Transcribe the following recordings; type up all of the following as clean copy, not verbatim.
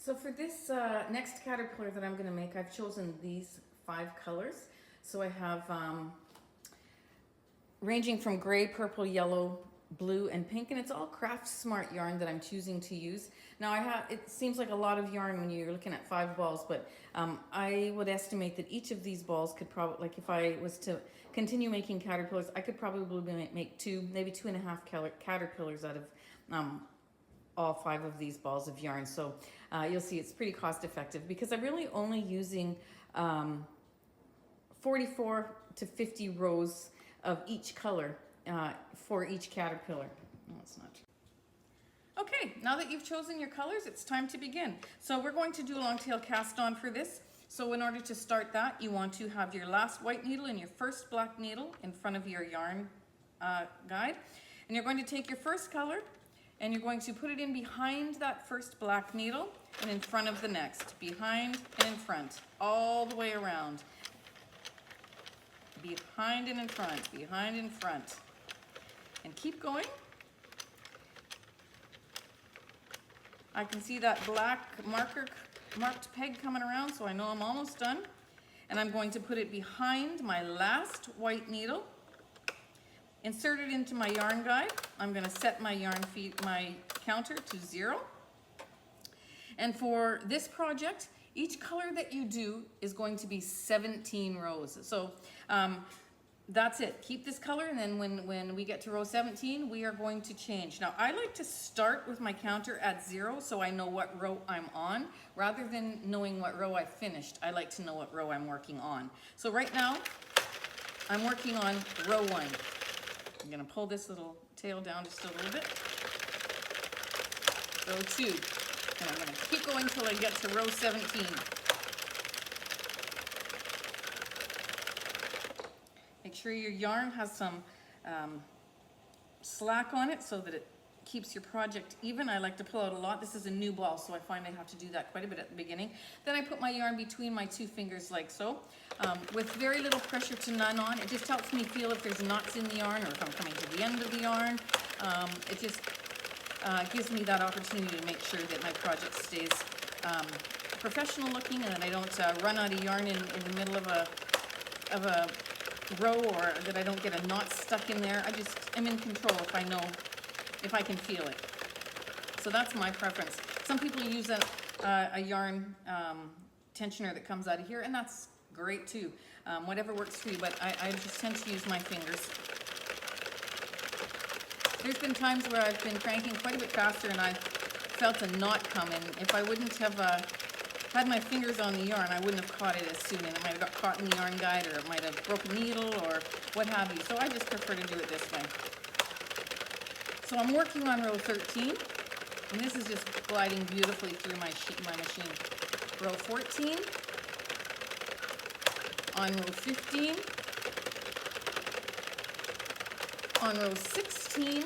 So for this next caterpillar that I'm going to make, I've chosen these 5 colors. So I have ranging from gray, purple, yellow, blue, and pink, and it's all Craft Smart yarn that I'm choosing to use. Now it seems like a lot of yarn when you're looking at 5 balls, but I would estimate that each of these balls could probably, like if I was to continue making caterpillars, I could probably make 2, maybe 2.5 caterpillars out of all 5 of these balls of yarn. So you'll see it's pretty cost effective because I'm really only using 44 to 50 rows of each color for each caterpillar. No, it's not. Okay, now that you've chosen your colors, it's time to begin. So we're going to do a long tail cast on for this. So in order to start that, you want to have your last white needle and your first black needle in front of your yarn guide. And you're going to take your first color and you're going to put it in behind that first black needle and in front of the next. Behind and in front, all the way around. Behind and in front, behind and front. And keep going. I can see that black marked peg coming around, so I know I'm almost done. And I'm going to put it behind my last white needle. Insert it into my yarn guide. I'm going to set my my counter to 0. And for this project, each color that you do is going to be 17 rows. So that's it. Keep this color, and then when we get to row 17, we are going to change. Now, I like to start with my counter at 0 so I know what row I'm on. Rather than knowing what row I finished, I like to know what row I'm working on. So right now, I'm working on row 1. I'm going to pull this little tail down just a little bit. Row 2. And I'm going to keep going till I get to row 17. Make sure your yarn has some slack on it so that it keeps your project even. I like to pull out a lot. This is a new ball, so I find I have to do that quite a bit at the beginning. Then I put my yarn between my 2 fingers like so, with very little pressure to none on. It just helps me feel if there's knots in the yarn or if I'm coming to the end of the yarn. It just gives me that opportunity to make sure that my project stays professional looking and that I don't run out of yarn in the middle of a row, or that I don't get a knot stuck in there. I just am in control if I can feel it. So that's my preference. Some people use a yarn tensioner that comes out of here, and that's great too. Whatever works for you, but I just tend to use my fingers. There's been times where I've been cranking quite a bit faster and I've felt a knot come in. If I wouldn't have had my fingers on the yarn, I wouldn't have caught it as soon, and it might have got caught in the yarn guide, or it might have broken a needle, or what have you. So I just prefer to do it this way. So I'm working on row 13, and this is just gliding beautifully through my machine. Row 14, on row 15, on row 16,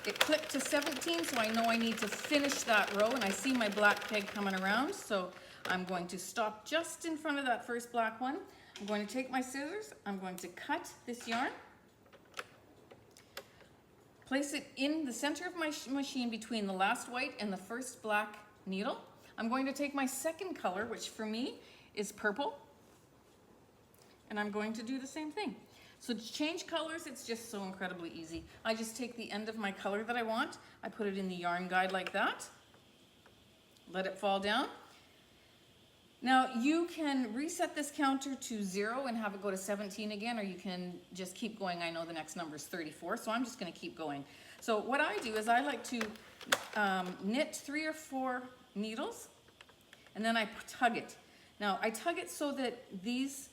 it clicked to 17, so I know I need to finish that row, and I see my black peg coming around, so I'm going to stop just in front of that first black one. I'm going to take my scissors, I'm going to cut this yarn, place it in the center of my machine between the last white and the first black needle. I'm going to take my second color, which for me is purple, and I'm going to do the same thing. So to change colors, it's just so incredibly easy. I just take the end of my color that I want, I put it in the yarn guide like that, let it fall down. Now you can reset this counter to 0 and have it go to 17 again, or you can just keep going. I know the next number is 34, so I'm just going to keep going. So what I do is I like to knit 3 or 4 needles, and then I tug it. Now I tug it so that these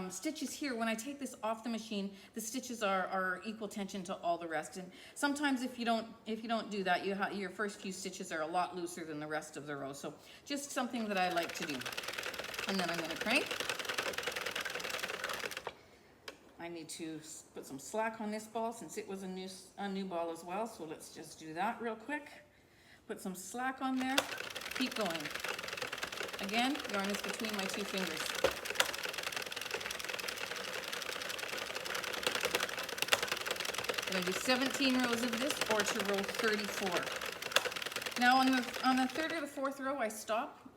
stitches here, when I take this off the machine, the stitches are equal tension to all the rest. And sometimes if you don't do that, your first few stitches are a lot looser than the rest of the row. So just something that I like to do. And then I'm going to crank. I need to put some slack on this ball since it was a new ball as well. So let's just do that real quick. Put some slack on there. Keep going. Again, yarn is between my 2 fingers. I'm going to do 17 rows of this, or to row 34. Now on the third or the fourth row, I stop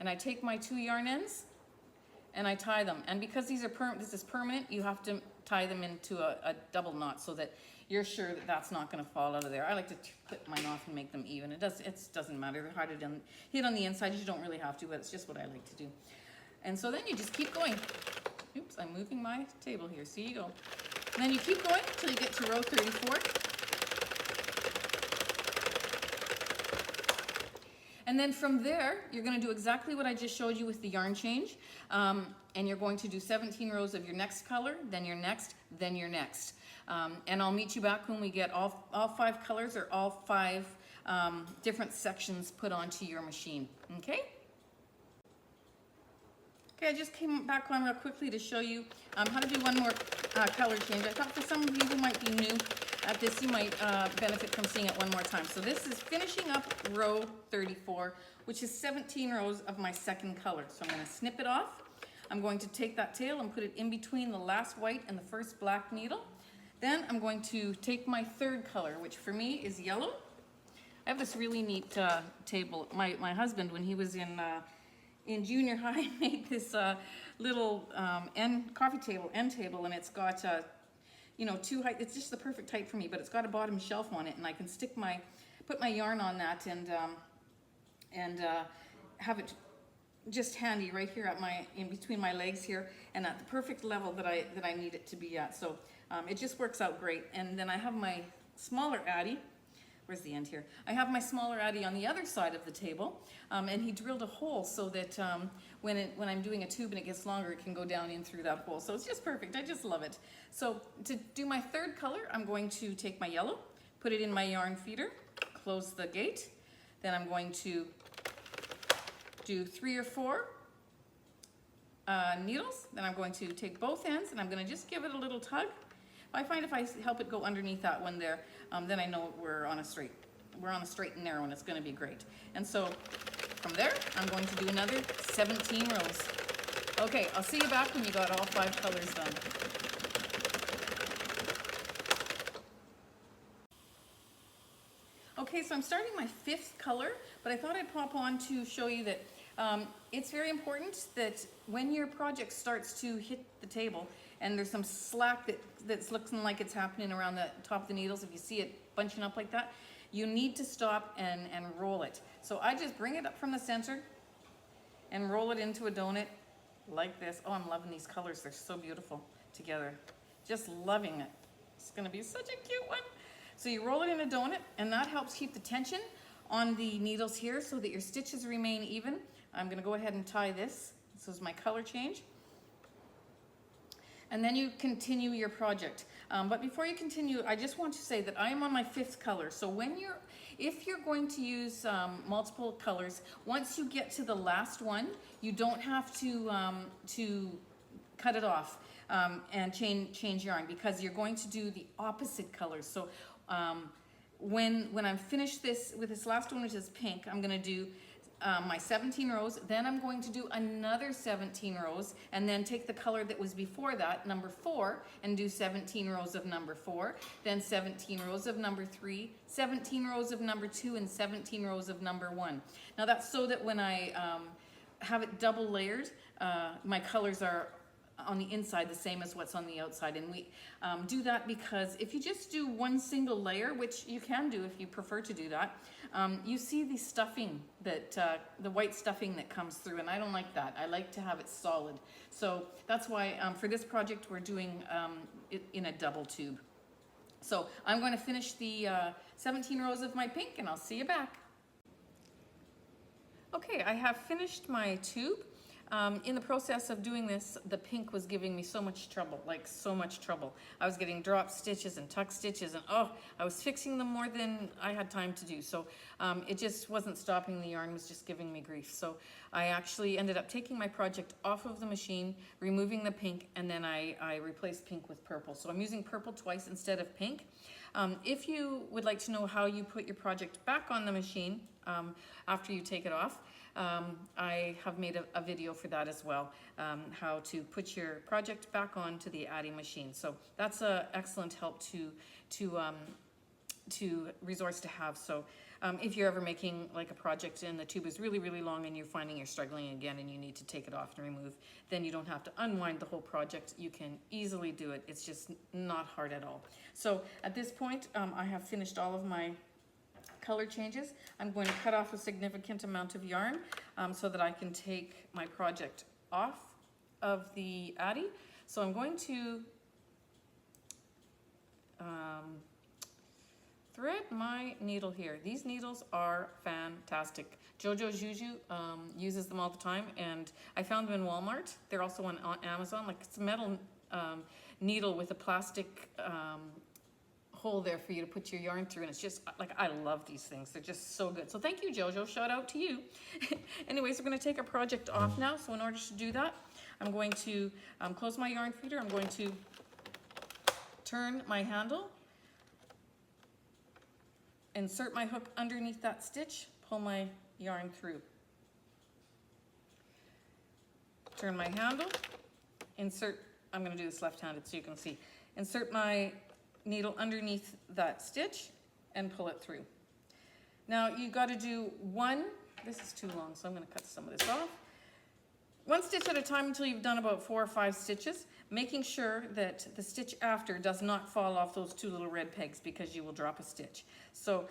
and I take my 2 yarn ends and I tie them. And because these are this is permanent, you have to tie them into a double knot so that you're sure that that's not going to fall out of there. I like to clip mine off and make them even. It doesn't matter. They're hard to hit on the inside. You don't really have to, but it's just what I like to do. And so then you just keep going. Oops, I'm moving my table here. See, you go. And then you keep going until you get to row 34. And then from there, you're going to do exactly what I just showed you with the yarn change. And you're going to do 17 rows of your next color, then your next, then your next. And I'll meet you back when we get all 5 colors or all 5 different sections put onto your machine. Okay? Okay, I just came back on real quickly to show you how to do one more color change. I thought for some of you who might be new at this, you might benefit from seeing it one more time. So this is finishing up row 34, which is 17 rows of my second color. So I'm going to snip it off. I'm going to take that tail and put it in between the last white and the first black needle. Then I'm going to take my third color, which for me is yellow. I have this really neat table. My husband, when he was in junior high, made this little end table, and it's got you know, 2 height. It's just the perfect height for me, but it's got a bottom shelf on it, and I can put my yarn on that and have it just handy right here at in between my legs here, and at the perfect level that I need it to be at. So it just works out great. And then I have my smaller Addi. Where's the end here? I have my smaller Addi on the other side of the table, and he drilled a hole so that when I'm doing a tube and it gets longer, it can go down in through that hole. So it's just perfect. I just love it. So to do my third color, I'm going to take my yellow, put it in my yarn feeder, close the gate. Then I'm going to do 3 or 4 needles. Then I'm going to take both ends and I'm going to just give it a little tug. I find if I help it go underneath that one there, then I know we're on a straight and narrow, and it's going to be great. And so from there, I'm going to do another 17 rows. Okay, I'll see you back when you got all 5 colors done. Okay, so I'm starting my 5th color, but I thought I'd pop on to show you that it's very important that when your project starts to hit the table and there's some slack that's looking like it's happening around the top of the needles, if you see it bunching up like that, you need to stop and roll it. So I just bring it up from the center and roll it into a donut like this. Oh, I'm loving these colors. They're so beautiful together. Just loving it. It's going to be such a cute one. So you roll it in a donut, and that helps keep the tension on the needles here so that your stitches remain even. I'm going to go ahead and tie this. This is my color change. And then you continue your project. But before you continue, I just want to say that I am on my 5th color. So if you're going to use multiple colors, once you get to the last one, you don't have to cut it off and change yarn, because you're going to do the opposite colors. So when I'm finished with this last one, which is pink, I'm going to do my 17 rows, then I'm going to do another 17 rows, and then take the color that was before that, number 4, and do 17 rows of number 4, then 17 rows of number 3, 17 rows of number 2, and 17 rows of number 1. Now that's so that when I have it double layered, my colors are on the inside the same as what's on the outside. And we do that because if you just do one single layer, which you can do if you prefer to do that, you see the stuffing the white stuffing that comes through, and I don't like that. I like to have it solid. So that's why for this project we're doing it in a double tube. So I'm going to finish the 17 rows of my pink, and I'll see you back. Okay, I have finished my tube. In the process of doing this, the pink was giving me so much trouble, like so much trouble. I was getting drop stitches and tuck stitches, and I was fixing them more than I had time to do. So it just wasn't stopping. The yarn was just giving me grief. So I actually ended up taking my project off of the machine, removing the pink, and then I replaced pink with purple. So I'm using purple twice instead of pink. If you would like to know how you put your project back on the machine after you take it off, I have made a video for that as well, how to put your project back onto the Addi machine. So that's an excellent help to resource to have. So if you're ever making like a project and the tube is really, really long and you're finding you're struggling again and you need to take it off and remove, then you don't have to unwind the whole project. You can easily do it. It's just not hard at all. So at this point, I have finished all of my color changes. I'm going to cut off a significant amount of yarn so that I can take my project off of the Addi. So I'm going to thread my needle here. These needles are fantastic. Jojo Juju uses them all the time, and I found them in Walmart. They're also on Amazon. Like, it's a metal needle with a plastic hole there for you to put your yarn through, and it's just like, I love these things. They're just so good. So thank you, Jojo. Shout out to you. Anyways, we're going to take our project off now. So in order to do that, I'm going to close my yarn feeder. I'm going to turn my handle, insert my hook underneath that stitch, pull my yarn through. Turn my handle, insert, I'm going to do this left-handed so you can see. Insert my needle underneath that stitch and pull it through. Now you got to do one, this is too long, so I'm going to cut some of this off. One stitch at a time until you've done about 4 or 5 stitches, making sure that the stitch after does not fall off those 2 little red pegs, because you will drop a stitch. So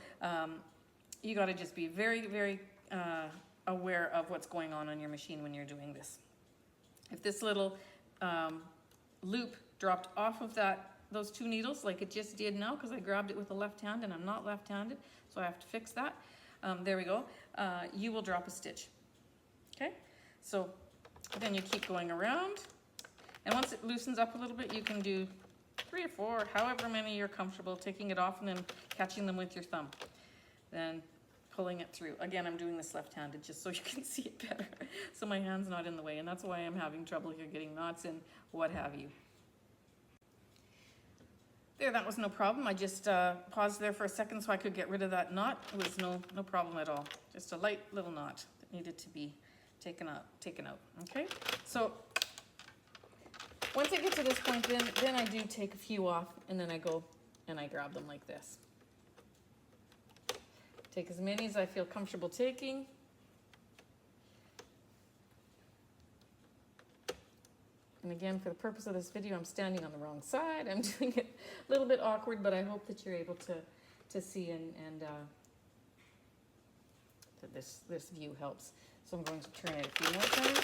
you got to just be very, very aware of what's going on your machine when you're doing this. If this little loop dropped off of those 2 needles like it just did now, because I grabbed it with the left hand and I'm not left-handed, so I have to fix that. There we go. You will drop a stitch. Okay, so then you keep going around, and once it loosens up a little bit, you can do 3 or 4, however many you're comfortable, taking it off and then catching them with your thumb, then pulling it through. Again, I'm doing this left-handed just so you can see it better, so my hand's not in the way, and that's why I'm having trouble here getting knots and what have you. There, that was no problem. I just paused there for a second so I could get rid of that knot. It was no problem at all. Just a light little knot that needed to be taken out. Okay, so once I get to this point, then I do take a few off, and then I go and I grab them like this. Take as many as I feel comfortable taking. And again, for the purpose of this video, I'm standing on the wrong side. I'm doing it a little bit awkward, but I hope that you're able to see and that this view helps. So I'm going to turn it a few more times.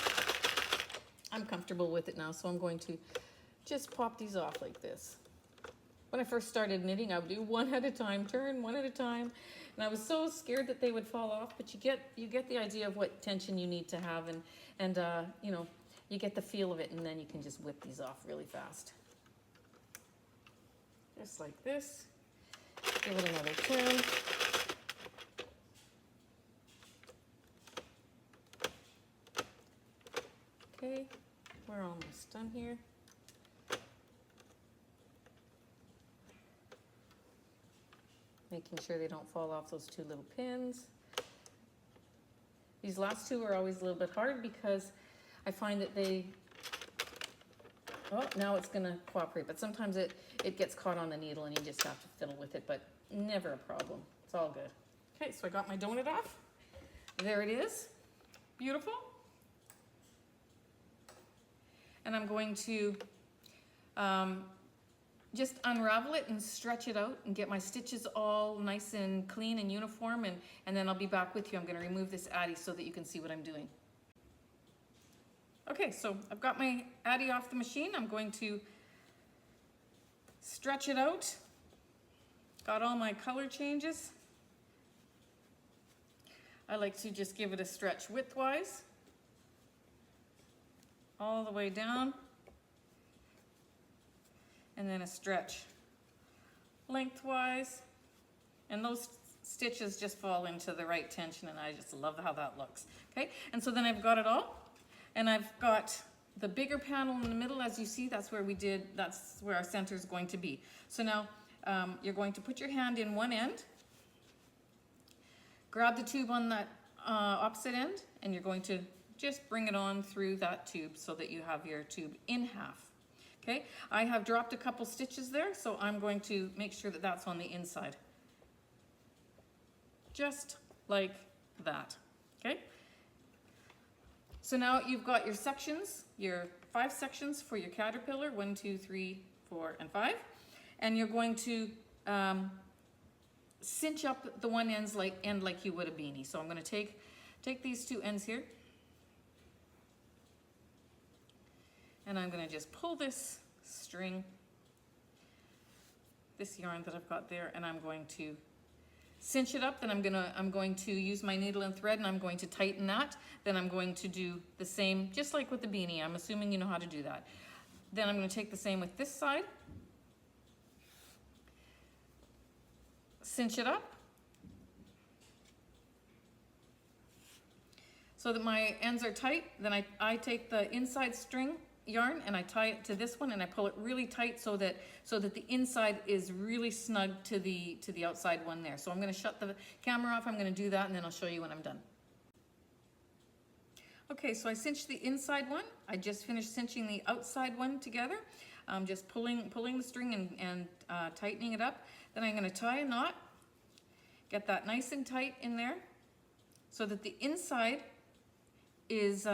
I'm comfortable with it now, so I'm going to just pop these off like this. When I first started knitting, I would do one at a time, turn one at a time, and I was so scared that they would fall off. But you get the idea of what tension you need to have, and you know, you get the feel of it, and then you can just whip these off really fast. Just like this. Give it another turn. Okay, we're almost done here. Making sure they don't fall off those 2 little pins. These last 2 are always a little bit hard because I find that oh, now it's gonna cooperate, but sometimes it gets caught on the needle and you just have to fiddle with it, but never a problem. It's all good. Okay, so I got my donut off. There it is. Beautiful. And I'm going to just unravel it and stretch it out and get my stitches all nice and clean and uniform, and then I'll be back with you. I'm going to remove this Addi so that you can see what I'm doing. Okay, so I've got my Addi off the machine. I'm going to stretch it out. Got all my color changes. I like to just give it a stretch widthwise, all the way down, and then a stretch lengthwise, and those stitches just fall into the right tension, and I just love how that looks. Okay, and so then I've got it all, and I've got the bigger panel in the middle. As you see, that's where that's where our center is going to be. So now you're going to put your hand in one end, grab the tube on that opposite end, and you're going to just bring it on through that tube so that you have your tube in half. Okay, I have dropped a couple stitches there, so I'm going to make sure that that's on the inside. just like that, okay? So now you've got your sections, your 5 sections for your caterpillar, 1, 2, 3, 4, and 5. And you're going to cinch up the one end like you would a beanie. So I'm going to take these 2 ends here, and I'm going to just pull this string, this yarn that I've got there, and I'm going to cinch it up. Then I'm going to use my needle and thread, and I'm going to tighten that. Then I'm going to do the same, just like with the beanie. I'm assuming you know how to do that. Then I'm going to take the same with this side, cinch it up so that my ends are tight. Then I take the inside string yarn and I tie it to this one, and I pull it really tight so that the inside is really snug to the outside one there. So I'm going to shut the camera off. I'm going to do that, and then I'll show you when I'm done. Okay, so I cinched the inside one. I just finished cinching the outside one together. I'm just pulling the string and tightening it up. Then I'm going to tie a knot, get that nice and tight in there so that the inside is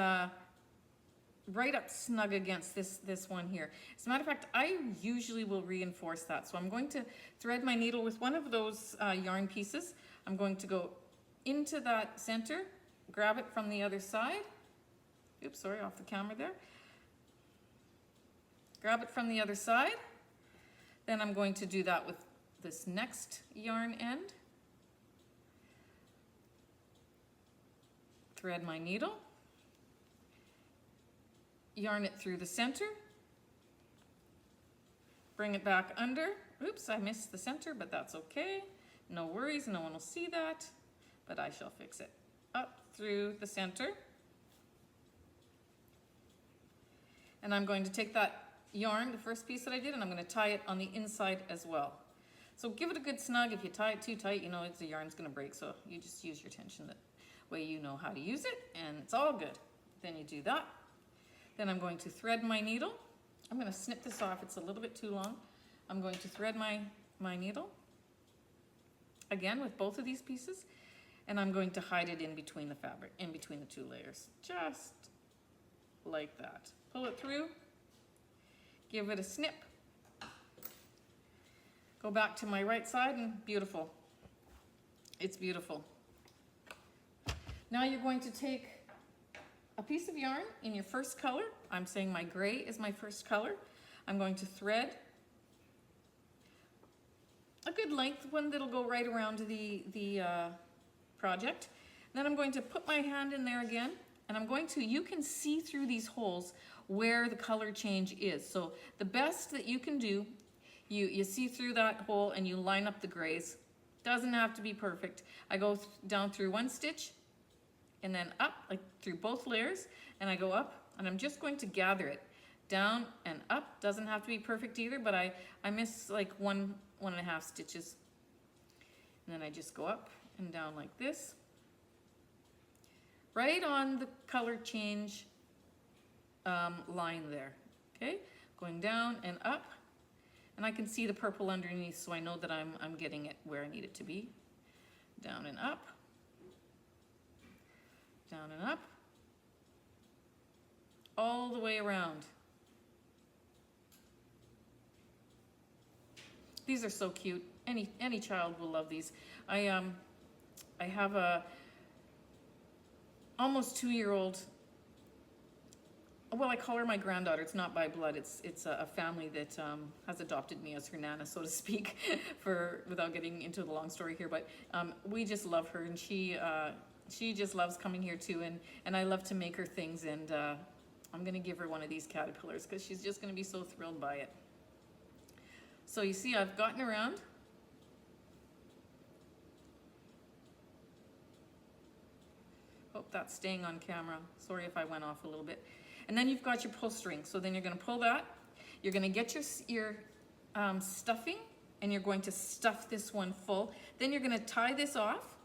right up snug against this one here. As a matter of fact, I usually will reinforce that. So I'm going to thread my needle with one of those yarn pieces. I'm going to go into that center, grab it from the other side. Oops, sorry, off the camera there. Grab it from the other side. Then I'm going to do that with this next yarn end. Thread my needle. Yarn it through the center. Bring it back under. Oops, I missed the center, but that's okay. No worries, no one will see that, but I shall fix it. Up through the center. And I'm going to take that yarn, the first piece that I did, and I'm going to tie it on the inside as well. So give it a good snug. If you tie it too tight, you know the yarn's going to break, so you just use your tension that way you know how to use it, and it's all good. Then you do that. Then I'm going to thread my needle. I'm going to snip this off. It's a little bit too long. I'm going to thread my needle, again with both of these pieces, and I'm going to hide it in between the fabric, in between the 2 layers, just like that. Pull it through, give it a snip, go back to my right side, and beautiful. It's beautiful. Now you're going to take a piece of yarn in your first color. I'm saying my gray is my first color. I'm going to thread a good length, one that'll go right around the project. Then I'm going to put my hand in there again, and I'm going to, you can see through these holes where the color change is. So the best that you can do, you see through that hole and you line up the grays. Doesn't have to be perfect. I go down through 1 stitch and then up, like through both layers, and I go up, and I'm just going to gather it down and up. Doesn't have to be perfect either, but I miss like 1.5 stitches. And then I just go up and down like this, right on the color change line there, okay? Going down and up, and I can see the purple underneath, so I know that I'm getting it where I need it to be. Down and up, down and up, all the way around. These are so cute. Any child will love these. I have a almost 2-year-old. Well, I call her my granddaughter. It's not by blood. It's a family that has adopted me as her nana, so to speak, without getting into the long story here. But we just love her, and she just loves coming here too. And I love to make her things, and I'm gonna give her one of these caterpillars because she's just gonna be so thrilled by it. So you see, I've gotten around. Hope that's staying on camera. Sorry if I went off a little bit. And then you've got your pull string. So then you're going to pull that. You're going to get your stuffing, and you're going to stuff this one full. Then you're going to tie this off,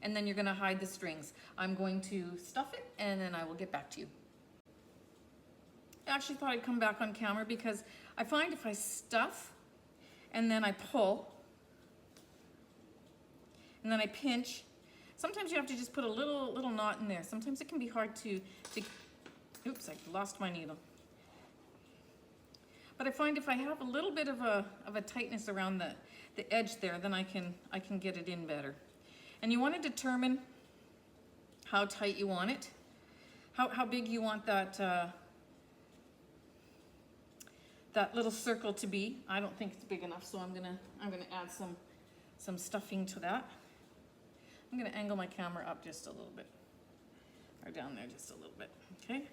and then you're going to hide the strings. I'm going to stuff it, and then I will get back to you. I actually thought I'd come back on camera because I find if I stuff and then I pull and then I pinch sometimes you have to just put a little knot in there. Sometimes it can be hard to oops, I lost my needle. But I find if I have a little bit of a tightness around the edge there, then I can get it in better. And you want to determine how tight you want it, how big you want that that little circle to be. I don't think it's big enough, so I'm gonna add some stuffing to that. I'm gonna angle my camera up just a little bit, or down there just a little bit. Okay.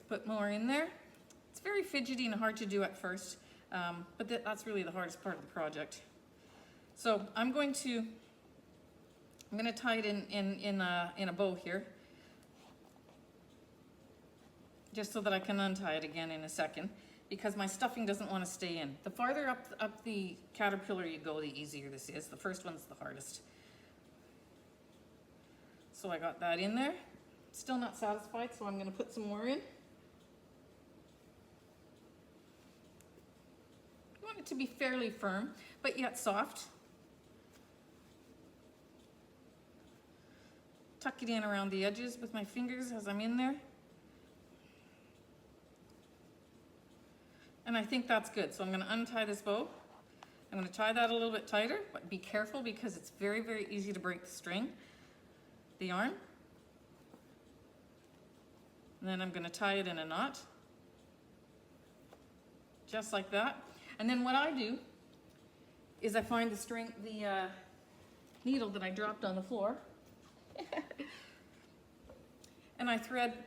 Put more in there. It's very fidgety and hard to do at first, but that's really the hardest part of the project. So I'm going to tie it in a bow here, just so that I can untie it again in a second, because my stuffing doesn't want to stay in. The farther up the caterpillar you go, the easier this is. The first one's the hardest. So I got that in there. Still not satisfied, so I'm going to put some more in. You want it to be fairly firm, but yet soft. Tuck it in around the edges with my fingers as I'm in there. And I think that's good. So I'm going to untie this bow. I'm going to tie that a little bit tighter, but be careful because it's very, very easy to break the string, the yarn. And then I'm going to tie it in a knot, just like that. And then what I do is I find the needle that I dropped on the floor, and I thread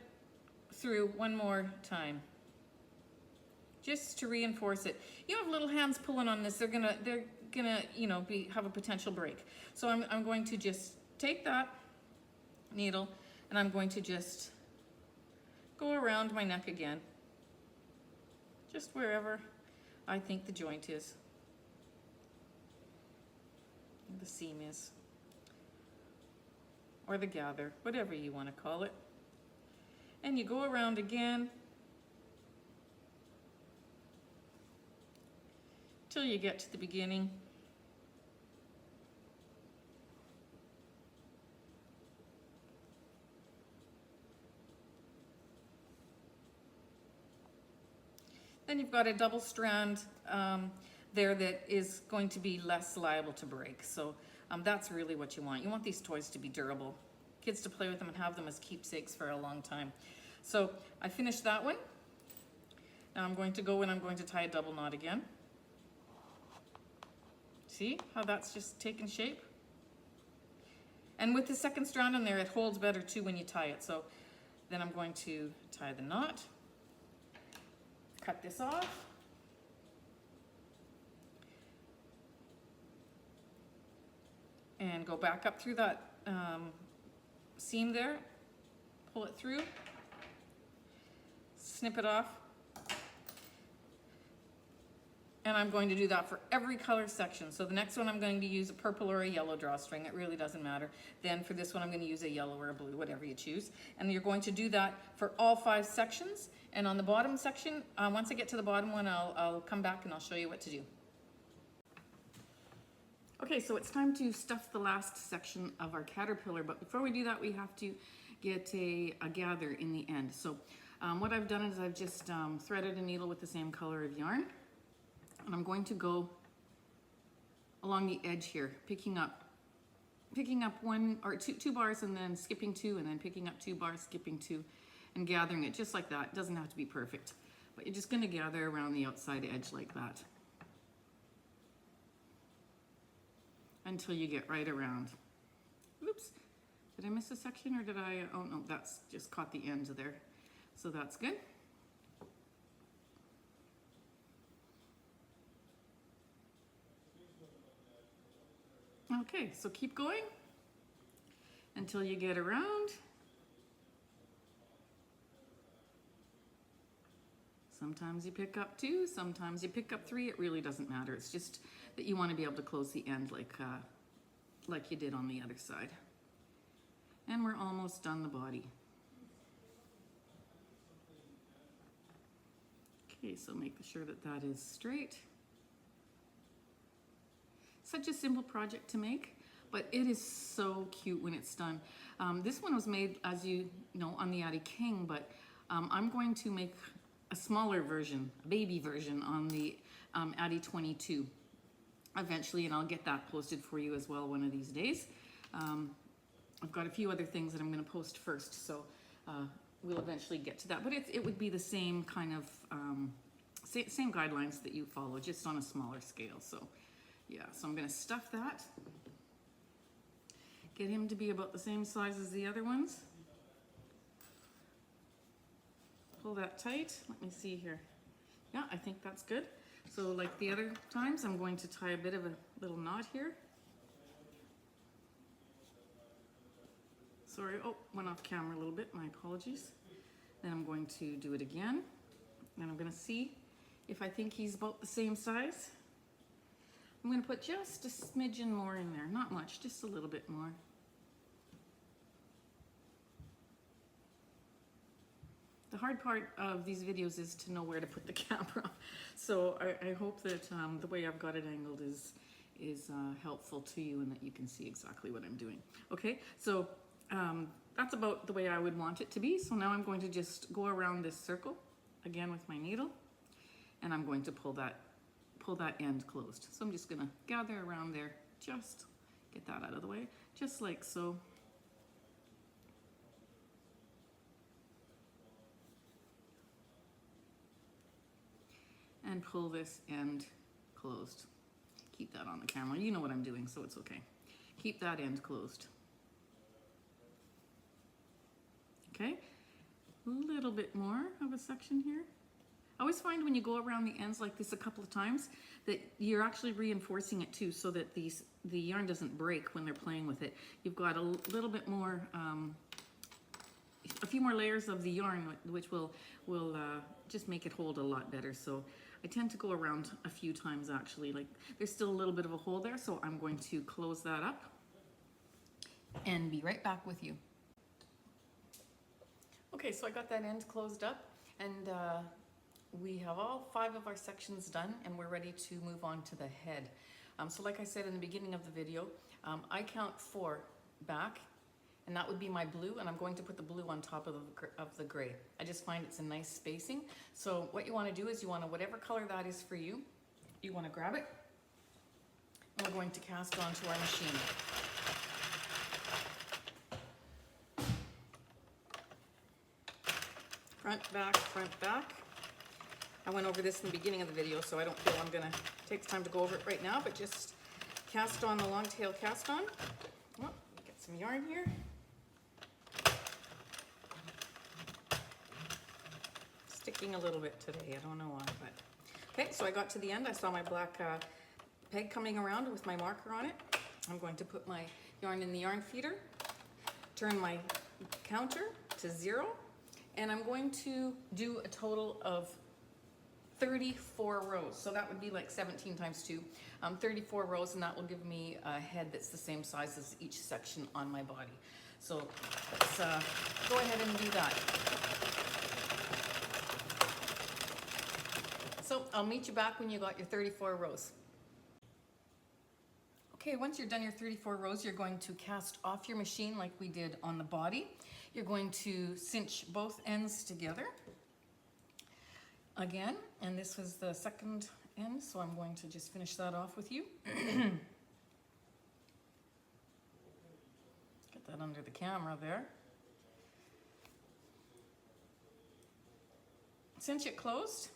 through one more time, just to reinforce it. You have little hands pulling on this, they're gonna you know have a potential break. So I'm going to just take that needle and I'm going to just go around my neck again, just wherever I think the joint is, the seam is, or the gather, whatever you want to call it. And you go around again till you get to the beginning. Then you've got a double strand there that is going to be less liable to break. So that's really what you want. You want these toys to be durable. Kids to play with them and have them as keepsakes for a long time. So I finished that one. Now I'm going to go and I'm going to tie a double knot again. See how that's just taken shape? And with the second strand in there, it holds better too when you tie it. So then I'm going to tie the knot, cut this off, and go back up through that seam there, pull it through, snip it off. And I'm going to do that for every color section. So the next one I'm going to use a purple or a yellow drawstring. It really doesn't matter. Then for this one I'm going to use a yellow or a blue, whatever you choose. And you're going to do that for all 5 sections. And on the bottom section, once I get to the bottom one, I'll come back and I'll show you what to do. Okay, so it's time to stuff the last section of our caterpillar. But before we do that, we have to get a gather in the end. So what I've done is I've just threaded a needle with the same color of yarn. And I'm going to go along the edge here, picking up 1 or 2 bars and then skipping 2, and then picking up 2 bars, skipping 2, and gathering it just like that. It doesn't have to be perfect, but you're just going to gather around the outside edge like that until you get right around. Oops, did I miss a section or did I? Oh no, that's just caught the ends there. So that's good. Okay, so keep going until you get around. Sometimes you pick up 2, sometimes you pick up 3. It really doesn't matter. It's just that you want to be able to close the end like you did on the other side. And we're almost done the body. Okay, so make sure that that is straight. such a simple project to make, but it is so cute when it's done. This one was made, as you know, on the Addi King, but I'm going to make a smaller version, a baby version on the Addi 22 eventually, and I'll get that posted for you as well one of these days. I've got a few other things that I'm going to post first, so we'll eventually get to that. But it would be the same kind of, same guidelines that you follow, just on a smaller scale. So yeah, so I'm going to stuff that. Get him to be about the same size as the other ones. Pull that tight. Let me see here. Yeah, I think that's good. So like the other times, I'm going to tie a bit of a little knot here. Sorry, oh, went off camera a little bit, my apologies. Then I'm going to do it again. And I'm going to see if I think he's about the same size. I'm going to put just a smidgen more in there, not much, just a little bit more. The hard part of these videos is to know where to put the camera. So I hope that the way I've got it angled is helpful to you and that you can see exactly what I'm doing. Okay, so that's about the way I would want it to be. So now I'm going to just go around this circle again with my needle, and I'm going to pull that end closed. So I'm just gonna gather around there, just get that out of the way, just like so. And pull this end closed. Keep that on the camera. You know what I'm doing, so it's okay. Keep that end closed. Okay, a little bit more of a section here. I always find when you go around the ends like this a couple of times that you're actually reinforcing it too, so that the yarn doesn't break when they're playing with it. You've got a little bit more, a few more layers of the yarn, which will just make it hold a lot better. So I tend to go around a few times actually. Like there's still a little bit of a hole there, so I'm going to close that up and be right back with you. Okay, so I got that end closed up, and we have all 5 of our sections done, and we're ready to move on to the head. So like I said in the beginning of the video, I count 4 back, and that would be my blue, and I'm going to put the blue on top of the gray. I just find it's a nice spacing. So what you want to do is you want to, whatever color that is for you, you want to grab it, and we're going to cast onto our machine. Front, back, front, back. I went over this in the beginning of the video, so I don't feel I'm gonna take time to go over it right now, but just cast on the long tail cast on. Oh, get some yarn here. Sticking a little bit today, I don't know why, but. Okay, so I got to the end, I saw my black peg coming around with my marker on it. I'm going to put my yarn in the yarn feeder, turn my counter to 0, and I'm going to do a total of 34 rows. So that would be like 17 times 2, 34 rows, and that will give me a head that's the same size as each section on my body. So let's go ahead and do that. So I'll meet you back when you got your 34 rows. Okay, once you're done your 34 rows, you're going to cast off your machine like we did on the body. You're going to cinch both ends together again, and this was the second end, so I'm going to just finish that off with you. Get that under the camera there. Cinch it closed.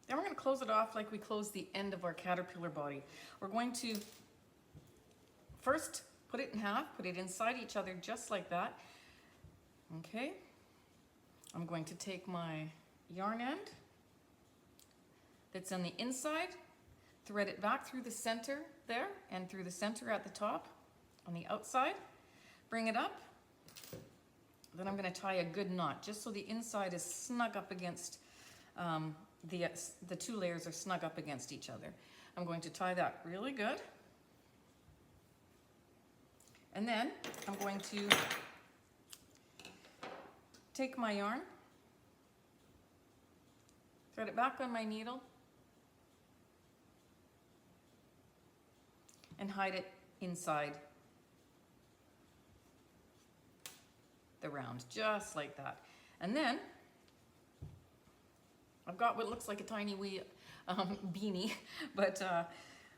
Then we're going to close it off like we closed the end of our caterpillar body. We're going to first put it in half, put it inside each other just like that. Okay. I'm going to take my yarn end that's on the inside, thread it back through the center there and through the center at the top on the outside, bring it up. Then I'm going to tie a good knot just so the inside is snug up against the 2 layers are snug up against each other. I'm going to tie that really good. And then I'm going to take my yarn, thread it back on my needle, and hide it inside the round, just like that. And then I've got what looks like a tiny wee beanie, but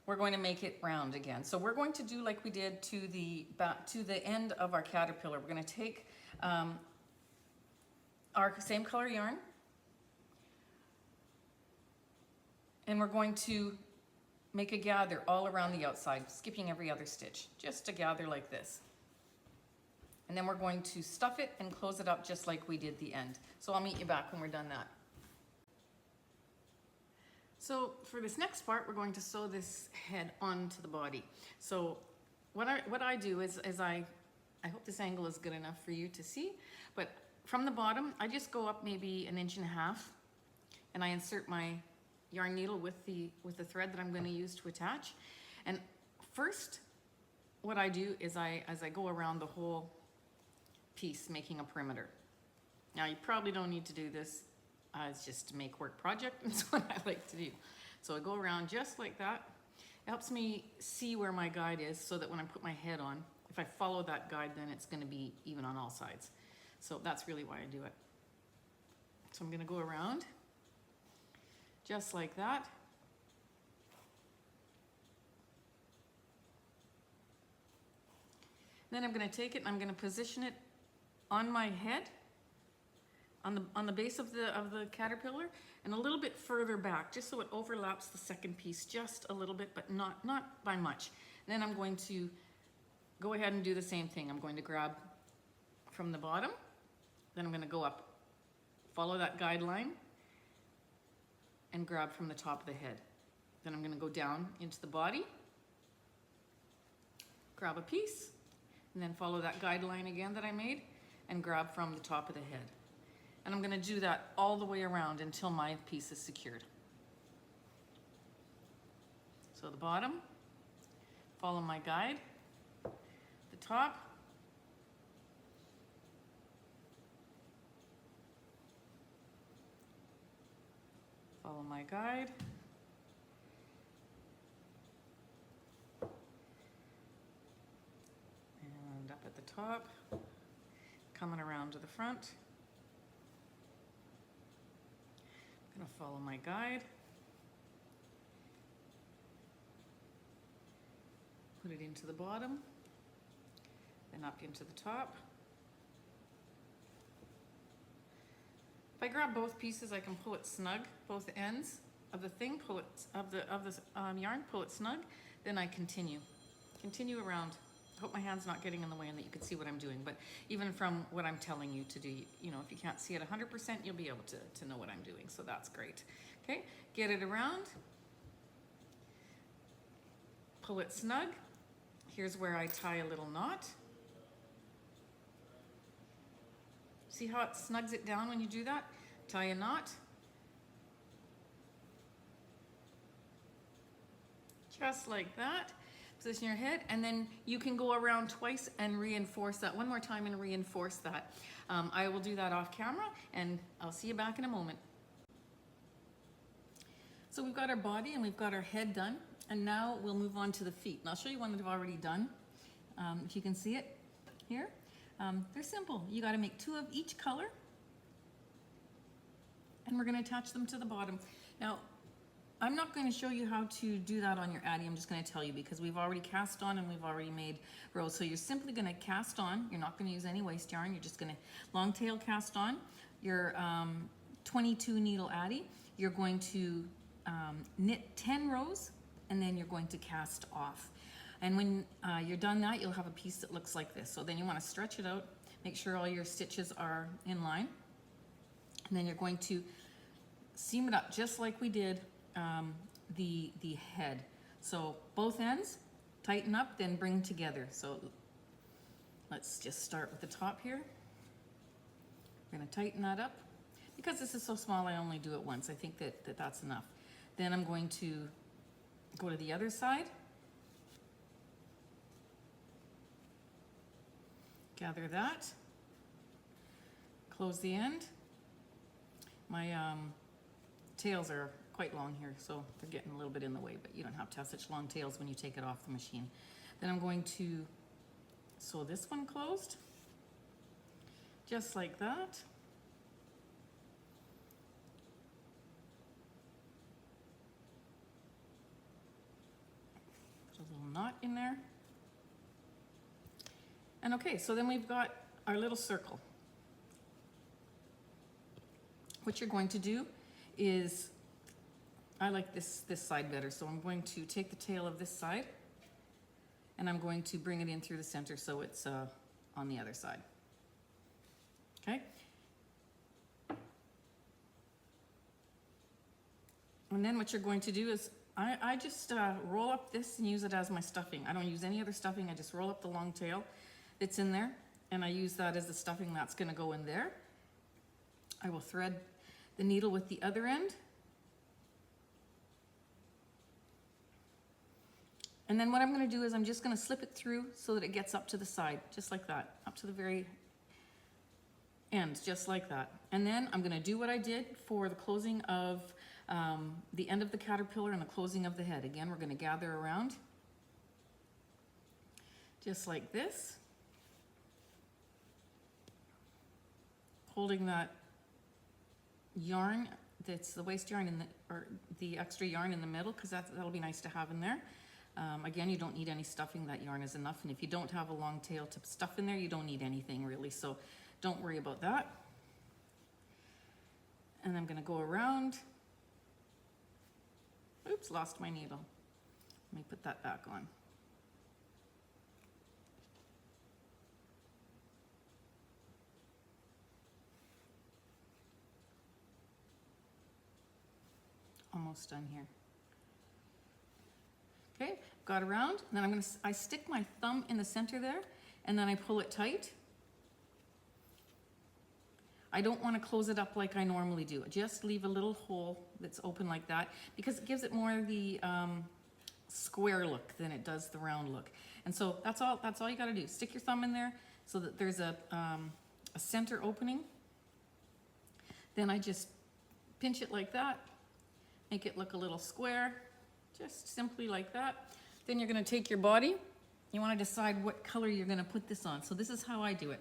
we're going to make it round again. So we're going to do like we did to the end of our caterpillar. We're going to take our same color yarn, and we're going to make a gather all around the outside, skipping every other stitch, just a gather like this. And then we're going to stuff it and close it up just like we did the end. So I'll meet you back when we're done that. So for this next part, we're going to sew this head onto the body. So what I do is I hope this angle is good enough for you to see, but from the bottom, I just go up maybe 1.5 inches, and I insert my yarn needle with the thread that I'm going to use to attach. And first, what I do is as I go around the whole piece, making a perimeter. Now you probably don't need to do this. It's just a make work project. That's what I like to do. So I go around just like that. It helps me see where my guide is so that when I put my head on, if I follow that guide, then it's going to be even on all sides. So that's really why I do it. So I'm going to go around just like that. Then I'm going to take it and I'm going to position it on my head, on the base of the caterpillar, and a little bit further back, just so it overlaps the second piece just a little bit, but not by much. And then I'm going to go ahead and do the same thing. I'm going to grab from the bottom, then I'm going to go up, follow that guideline, and grab from the top of the head. Then I'm going to go down into the body, grab a piece, and then follow that guideline again that I made, and grab from the top of the head. And I'm going to do that all the way around until my piece is secured. So the bottom, follow my guide, the top, follow my guide, and up at the top, coming around to the front. I'm going to follow my guide, put it into the bottom, then up into the top. If I grab both pieces, I can pull it snug, both ends of the thing, pull it of the yarn, pull it snug, then I continue around. I hope my hand's not getting in the way and that you can see what I'm doing, but even from what I'm telling you to do, you know, if you can't see it 100%, you'll be able to know what I'm doing, so that's great. Okay, get it around, pull it snug. Here's where I tie a little knot. See how it snugs it down when you do that? Tie a knot. Just like that. Position your head, and then you can go around twice and reinforce that one more time and reinforce that. I will do that off camera, and I'll see you back in a moment. So we've got our body and we've got our head done, and now we'll move on to the feet. And I'll show you one that I've already done. If you can see it here. They're simple. You got to make 2 of each color, and we're going to attach them to the bottom. Now, I'm not going to show you how to do that on your Addi. I'm just going to tell you because we've already cast on and we've already made rows. So you're simply going to cast on. You're not going to use any waste yarn. You're just going to long tail cast on your 22 needle Addi. You're going to knit 10 rows, and then you're going to cast off. And when you're done that, you'll have a piece that looks like this. So then you want to stretch it out, make sure all your stitches are in line. And then you're going to seam it up just like we did the head. So both ends, tighten up, then bring together. So let's just start with the top here. We're going to tighten that up. Because this is so small, I only do it once. I think that's enough. Then I'm going to go to the other side. Gather that. Close the end. My tails are quite long here, so they're getting a little bit in the way, but you don't have to have such long tails when you take it off the machine. Then I'm going to sew this one closed, just like that. Put a little knot in there. And okay, so then we've got our little circle. What you're going to do is, I like this side better, so I'm going to take the tail of this side and I'm going to bring it in through the center so it's on the other side. Okay? And then what you're going to do is, I just roll up this and use it as my stuffing. I don't use any other stuffing, I just roll up the long tail that's in there and I use that as the stuffing that's gonna go in there. I will thread the needle with the other end. And then what I'm gonna do is I'm just gonna slip it through so that it gets up to the side, just like that, up to the very end, just like that. And then I'm gonna do what I did for the closing of the end of the caterpillar and the closing of the head. Again, we're gonna gather around, just like this, holding that yarn, that's the waste yarn or the extra yarn in the middle, because that'll be nice to have in there. Again, you don't need any stuffing, that yarn is enough, and if you don't have a long tail to stuff in there, you don't need anything really, so don't worry about that. And I'm gonna go around. Oops, lost my needle. Let me put that back on. Almost done here. Okay, got around, and then I stick my thumb in the center there, and then I pull it tight. I don't want to close it up like I normally do. Just leave a little hole that's open like that, because it gives it more the square look than it does the round look. And so that's all you got to do. Stick your thumb in there so that there's a center opening. Then I just pinch it like that, make it look a little square, just simply like that. Then you're going to take your body. You want to decide what color you're going to put this on. So this is how I do it.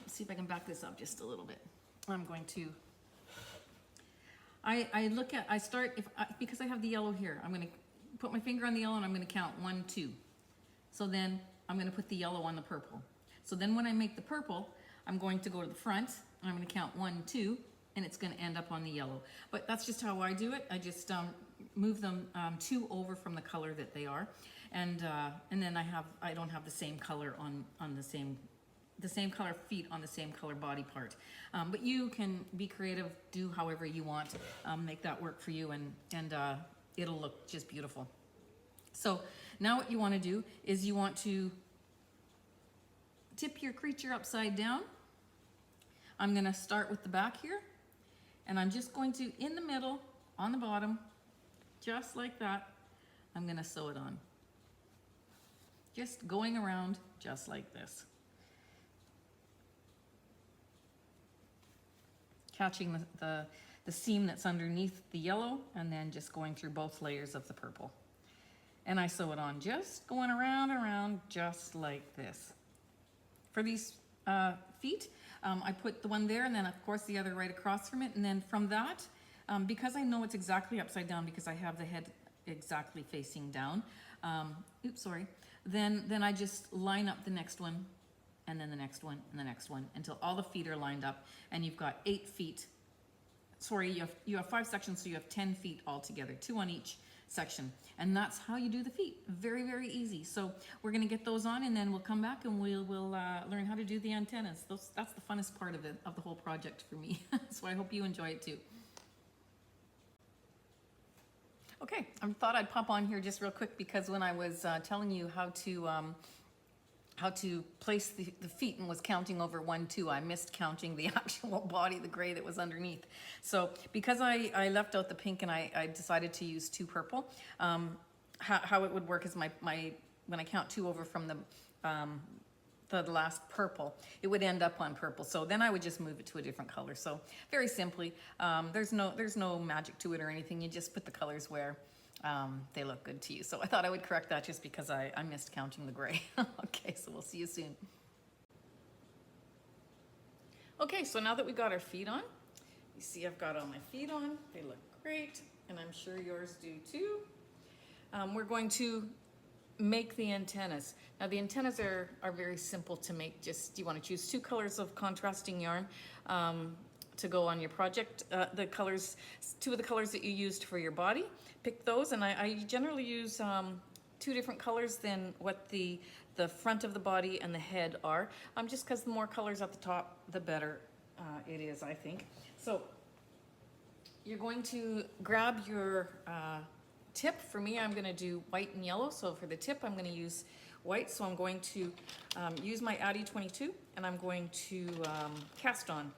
Let's see if I can back this up just a little bit. I'm going to, I start, because I have the yellow here, I'm going to put my finger on the yellow and I'm going to count 1, 2. So then I'm going to put the yellow on the purple. So then when I make the purple, I'm going to go to the front and I'm going to count 1, 2, and it's going to end up on the yellow. But that's just how I do it. I just move them 2 over from the color that they are, and then I don't have the same color on the same color feet on the same color body part. But you can be creative, do however you want, make that work for you, and it'll look just beautiful. So now what you want to do is you want to tip your creature upside down. I'm going to start with the back here, and I'm just going to, in the middle, on the bottom, just like that, I'm going to sew it on. Just going around just like this. Catching the seam that's underneath the yellow, and then just going through both layers of the purple. And I sew it on, just going around and around, just like this. For these feet, I put the one there, and then of course the other right across from it, and then from that, because I know it's exactly upside down because I have the head exactly facing down, then I just line up the next one, and then the next one, and the next one, until all the feet are lined up, and you've got 8 feet. Sorry, you have 5 sections, so you have 10 feet altogether, 2 on each section, and that's how you do the feet. Very, very easy. So we're going to get those on, and then we'll come back and we'll learn how to do the antennas. That's the funnest part of the whole project for me. So I hope you enjoy it too. Okay, I thought I'd pop on here just real quick, because when I was telling you how to place the feet and was counting over 1, 2, I missed counting the actual body, the gray that was underneath. So because I left out the pink and I decided to use 2 purple, how it would work is when I count 2 over from the last purple, it would end up on purple. So then I would just move it to a different color. So very simply, there's no magic to it or anything. You just put the colors where they look good to you. So I thought I would correct that just because I missed counting the gray. Okay, so we'll see you soon. Okay, so now that we got our feet on, you see I've got all my feet on. They look great, and I'm sure yours do too. We're going to make the antennas. Now the antennas are very simple to make. Just you want to choose 2 colors of contrasting yarn to go on your project. The colors, 2 of the colors that you used for your body, pick those, and I generally use 2 different colors than what the front of the body and the head are, just because the more colors at the top, the better it is, I think. So you're going to grab your tip. For me, I'm going to do white and yellow. So for the tip, I'm going to use white. So I'm going to use my Addi 22, and I'm going to cast on.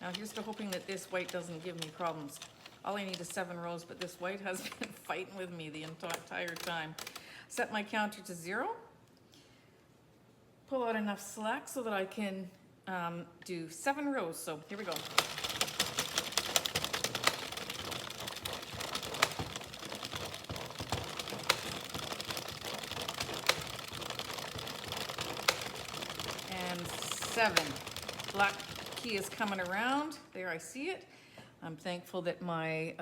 Now here's to hoping that this white doesn't give me problems. All I need is 7 rows, but this white has been fighting with me the entire time. Set my counter to 0. Pull out enough slack so that I can do 7 rows. So here we go. And 7. Black key is coming around. There, I see it. I'm thankful that my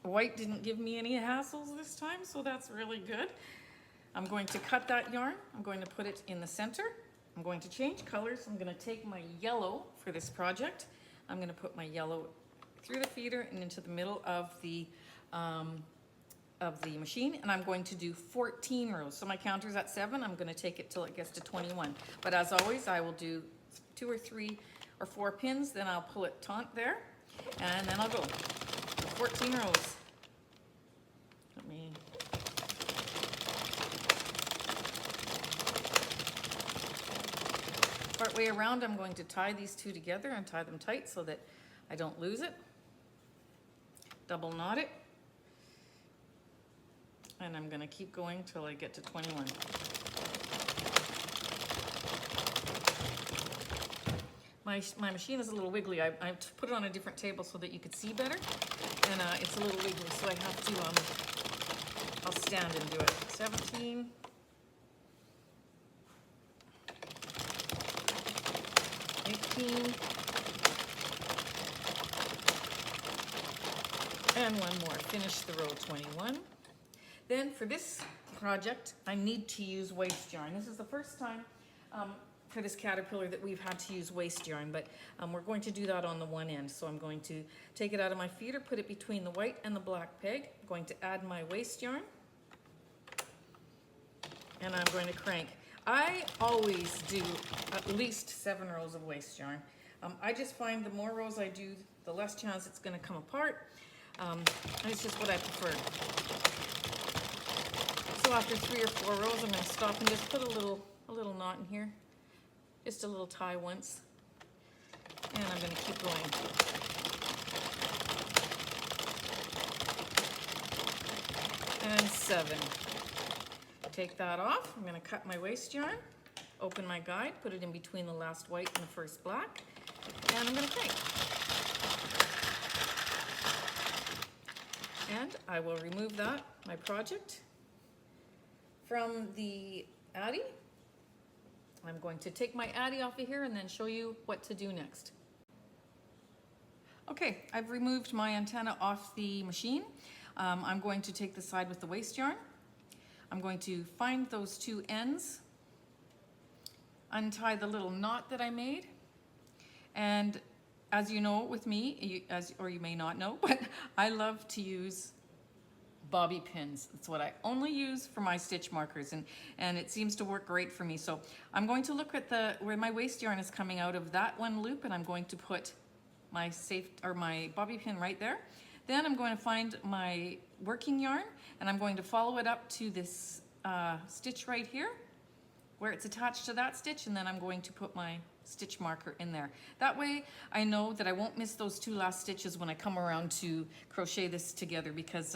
white didn't give me any hassles this time, so that's really good. I'm going to cut that yarn. I'm going to put it in the center. I'm going to change colors. I'm going to take my yellow for this project. I'm going to put my yellow through the feeder and into the middle of the machine, and I'm going to do 14 rows. So my counter's at 7. I'm going to take it till it gets to 21. But as always, I will do 2 or 3 or 4 pins, then I'll pull it taut there, and then I'll go. 14 rows. Let me part way around. I'm going to tie these 2 together and tie them tight so that I don't lose it. Double knot it, and I'm going to keep going till I get to 21. My machine is a little wiggly. I put it on a different table so that you could see better, and it's a little wiggly, so I have to, I'll stand and do it. 17. 18. And one more. Finish the row 21. Then for this project, I need to use waste yarn. This is the first time for this caterpillar that we've had to use waste yarn, but we're going to do that on the one end. So I'm going to take it out of my feeder, put it between the white and the black peg. I'm going to add my waste yarn, and I'm going to crank. I always do at least 7 rows of waste yarn. I just find the more rows I do, the less chance it's going to come apart. And it's just what I prefer. So after 3 or 4 rows, I'm going to stop and just put a little knot in here. Just a little tie once, and I'm going to keep going. And 7. Take that off. I'm going to cut my waste yarn, open my guide, put it in between the last white and the first black, and I'm going to crank. And I will remove that, my project, from the Addi. I'm going to take my Addi off of here and then show you what to do next. Okay, I've removed my antenna off the machine. I'm going to take the side with the waste yarn. I'm going to find those 2 ends, untie the little knot that I made, and as you know with me, or you may not know, but I love to use bobby pins. That's what I only use for my stitch markers, and it seems to work great for me. So I'm going to look at where my waste yarn is coming out of that one loop, and I'm going to put my my bobby pin right there. Then I'm going to find my working yarn, and I'm going to follow it up to this stitch right here where it's attached to that stitch, and then I'm going to put my stitch marker in there. That way I know that I won't miss those 2 last stitches when I come around to crochet this together, because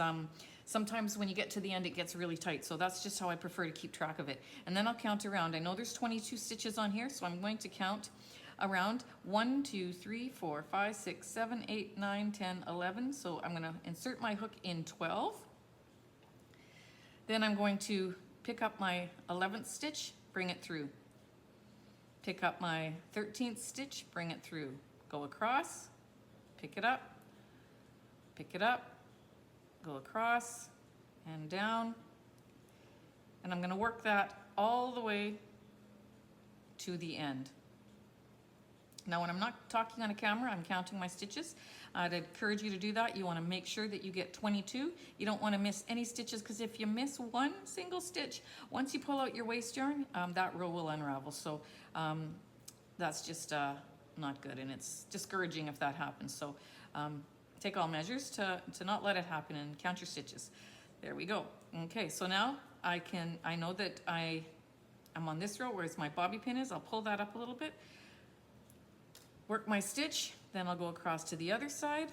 Sometimes when you get to the end, it gets really tight. So that's just how I prefer to keep track of it. And then I'll count around. I know there's 22 stitches on here, so I'm going to count around 1, 2, 3, 4, 5, 6, 7, 8, 9, 10, 11. So I'm going to insert my hook in 12. Then I'm going to pick up my 11th stitch, bring it through. Pick up my 13th stitch, bring it through. Go across, pick it up, go across and down. And I'm going to work that all the way to the end. Now, when I'm not talking on a camera, I'm counting my stitches. I'd encourage you to do that. You want to make sure that you get 22. You don't want to miss any stitches, because if you miss one single stitch, once you pull out your waste yarn, that row will unravel. So that's just not good, and it's discouraging if that happens. So take all measures to not let it happen, and count your stitches. There we go. Okay, so now I know that I'm on this row, whereas my bobby pin is. I'll pull that up a little bit, work my stitch, then I'll go across to the other side,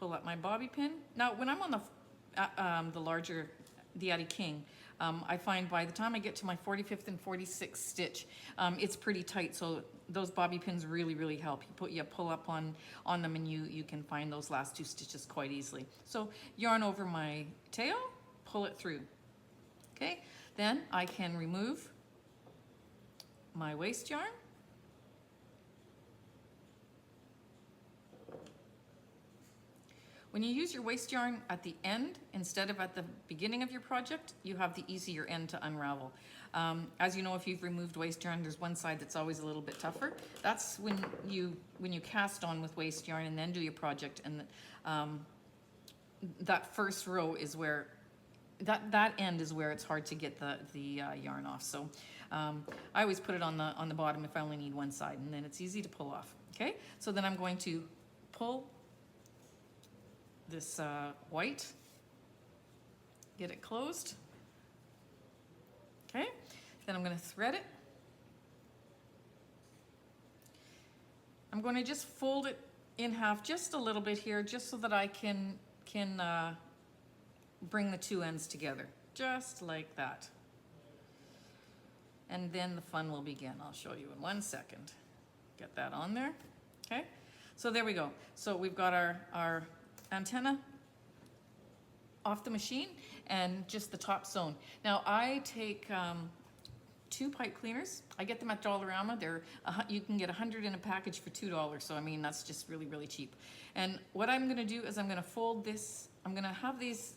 pull up my bobby pin. Now, when I'm on the larger, the Addi King, I find by the time I get to my 45th and 46th stitch, it's pretty tight. So those bobby pins really, really help. You pull up on them, and you can find those last 2 stitches quite easily. So yarn over my tail, pull it through. Okay, then I can remove my waste yarn. When you use your waste yarn at the end instead of at the beginning of your project, you have the easier end to unravel. As you know, if you've removed waste yarn, there's one side that's always a little bit tougher. That's when you cast on with waste yarn and then do your project, and that first row is where that end is where it's hard to get the yarn off. So I always put it on the bottom if I only need one side, and then it's easy to pull off. Okay, so then I'm going to pull this white, get it closed. Okay, then I'm going to thread it. I'm going to just fold it in half just a little bit here, just so that I can bring the 2 ends together, just like that. And then the fun will begin. I'll show you in 1 second. Get that on there. Okay, so there we go. So we've got our antenna off the machine and just the top sewn. Now I take 2 pipe cleaners. I get them at Dollarama. You can get 100 in a package for $2. So I mean, that's just really, really cheap. And what I'm going to do is I'm going to fold this. I'm going to have these